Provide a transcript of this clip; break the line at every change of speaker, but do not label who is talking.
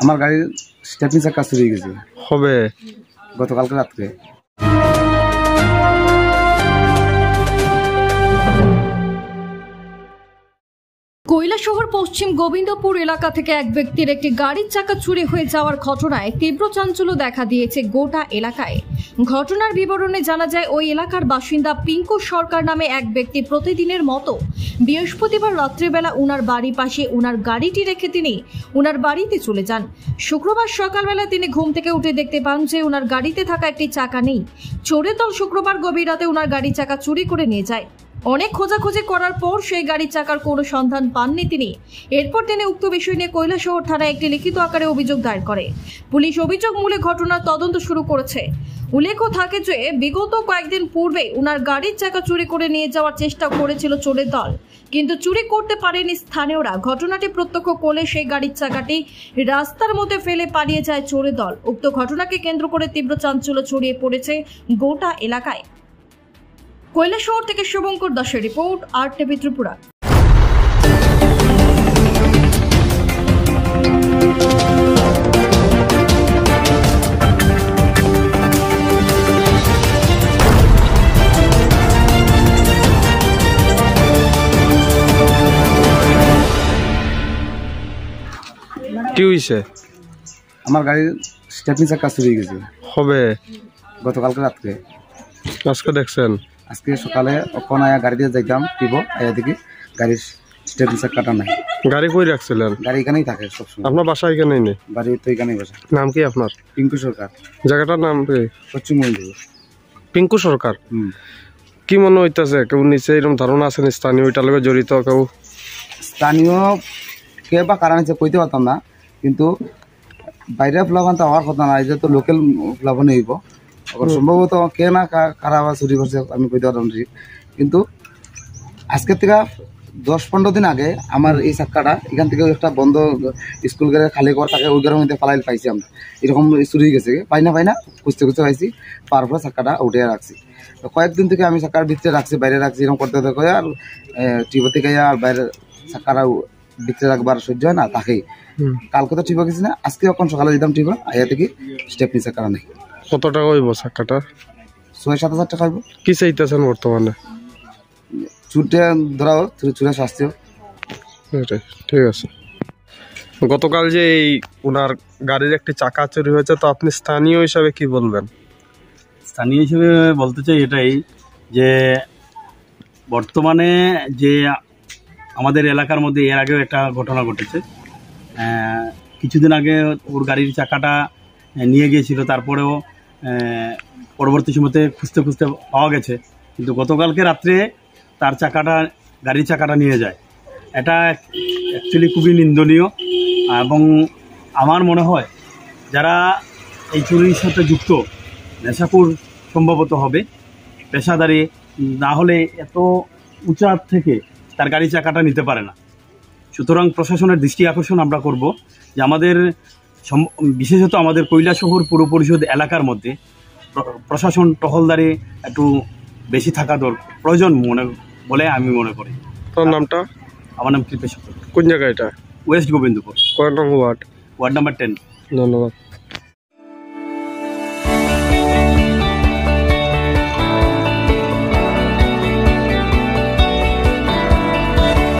আমার গাড়ির স্টেপনি চাকা চুরি হয়ে গেছে।
হবে
গতকালকে রাত্রে।
কৈলাসহর পশ্চিম গোবিন্দপুর এলাকা থেকে এক ব্যক্তির একটি গাড়ির চাকা চুরি হয়ে যাওয়ার ঘটনায় তীব্র চাঞ্চল্য দেখা দিয়েছে গোটা এলাকায়। ঘটনার বিবরণে জানা যায়, ওই এলাকার বাসিন্দা পিঙ্কু সরকার নামে এক ব্যক্তি প্রতিদিনের মতো বৃহস্পতিবার রাত্রিবেলা উনার বাড়ির পাশে উনার গাড়িটি রেখে তিনি উনার বাড়িতে চলে যান। শুক্রবার সকালবেলা তিনি ঘুম থেকে উঠে দেখতে পান যে উনার গাড়িতে থাকা একটি চাকা নেই। চোরের দল শুক্রবার গভীর রাতে উনার গাড়ির চাকা চুরি করে নিয়ে যায়। অনেক খোঁজাখুঁজি করার পর সেই গাড়ির চাকার কোনো সন্ধান পাননি তিনি। এরপর তিনি উক্ত বিষয় নিয়ে কৈলাসহর থানায় একটি লিখিত আকারে অভিযোগ দায়ের করে। পুলিশ অভিযোগ মূলে ঘটনার তদন্ত শুরু করেছে। উল্লেখ্য থাকে যে বিগত কয়েকদিন পূর্বে উনার গাড়ির চাকা চুরি করে নিয়ে যাওয়ার চেষ্টা করেছিল চোরের দল, কিন্তু চুরি করতে পারেনি স্থানীয়রা। ঘটনাটি প্রত্যক্ষ করলে সেই গাড়ির চাকাটি রাস্তার মধ্যে ফেলে পালিয়ে যায় চোরের দল। উক্ত ঘটনাকে কেন্দ্র করে তীব্র চাঞ্চল্য ছড়িয়ে পড়েছে গোটা এলাকায়। কৈলাসহর থেকে শুভঙ্কর দাসের রিপোর্ট, RTV ত্রিপুরা।
কি হইছে?
আমার গাড়ির স্টেপনি চাকা চুরি হয়ে গেছে।
হবে
গতকালকে রাত্রে।
আজকে দেখছেন?
আজকে সকালে ওখান আয়া গাড়ি দিয়ে যাইতাম টিপো, আয়া দেখি গাড়ির স্টেপনি চাকাটা নাই।
গাড়ি কই রাখছিলেন?
গাড়ি এখানেই থাকে সবসময়।
আপনার বাসা এখানেই নেই?
বাড়ি তো এখানেই বাসা।
নাম কি আপনার?
পিঙ্কু সরকার।
জায়গাটার নাম কি?
পশ্চিম গোবিন্দপুর।
পিঙ্কু সরকার। কি মনে হইতেছে কেউ নিচে এরকম ধারণা আছে স্থানীয় ওইটার লগে জড়িত কেউ?
স্থানীয় কে বা কারণ আছে কইতে পারতাম না, কিন্তু বাইরে ফ্লাভান তো হওয়ার কথা না, এটা তো লোকাল ফ্লাভানে হইব। সম্ভবত কে না কারা বা চুরি করছে আমি কইতে পারতাম না, কিন্তু আজকের থেকে 10-15 দিন আগে আমার এই চাক্কাটা এখান থেকে একটা বন্ধ স্কুল ঘরে খালি করা থাকে, ওই ঘরের মধ্যে ফালাই পাইছি আমরা। এরকম চুরি হয়ে গেছে, পাই না খুঁজতে খুঁজতে পাইছি, পাওয়ার পরে চাক্কাটা উঠে রাখছি। তো কয়েকদিন থেকে আমি চাক্কার ভিতরে রাখছি, বাইরে রাখছি, এরকম করতে করতে আর টিপো থেকে আর বাইরে চাক্কাটা ভিতরে রাখবার সহ্য হয় না, তাকেই কালকে তো টিপো গেছি না, আজকে এখন সকালে দিতাম টিপো, আইয়া থেকে স্টেপনি চাক্কাটা নেই।
কত টাকা হইব চাক্কাটা? 6-7
হাজার টাকা হইব।
কি চাইতেছেন বর্তমানে?
চুরটা ধরাও, চুরে শাস্তি।
ঠিক আছে। গতকাল যে এই ওনার গাড়ির একটি চাকা চুরি হয়েছে, তো আপনি স্থানীয় হিসাবে কি বলবেন?
স্থানীয় হিসেবে বলতে চাই এটাই যে বর্তমানে যে আমাদের এলাকার মধ্যে এর আগেও একটা ঘটনা ঘটেছে। কিছুদিন আগে ওর গাড়ির চাকাটা নিয়ে গিয়েছিল, তারপরেও পরবর্তী সময়তে খুঁজতে খুঁজতে পাওয়া গেছে, কিন্তু গতকালকে রাত্রে তার গাড়ির চাকাটা নিয়ে যায়। এটা অ্যাকচুয়ালি খুবই নিন্দনীয়, এবং আমার মনে হয় যারা এই চুরির সাথে যুক্ত নেশাখোর সম্ভবত হবে, পেশাদারি না হলে এত উঁচা থেকে তার গাড়ির চাকাটা নিতে পারে না। সুতরাং প্রশাসনের দৃষ্টি আকর্ষণ আমরা করব যে আমাদের বিশেষত আমাদের কৈলাসহর পৌর পরিষদ এলাকার মধ্যে প্রশাসন টহলদারি একটু বেশি থাকা প্রয়োজন বলে আমি মনে করি।
তোর নামটা?
আমার নাম কৃপেশ।
কোন জায়গা এটা?
ওয়েস্ট গোবিন্দপুর।
কয় নং ওয়ার্ড?
Ward number 10।
ধন্যবাদ।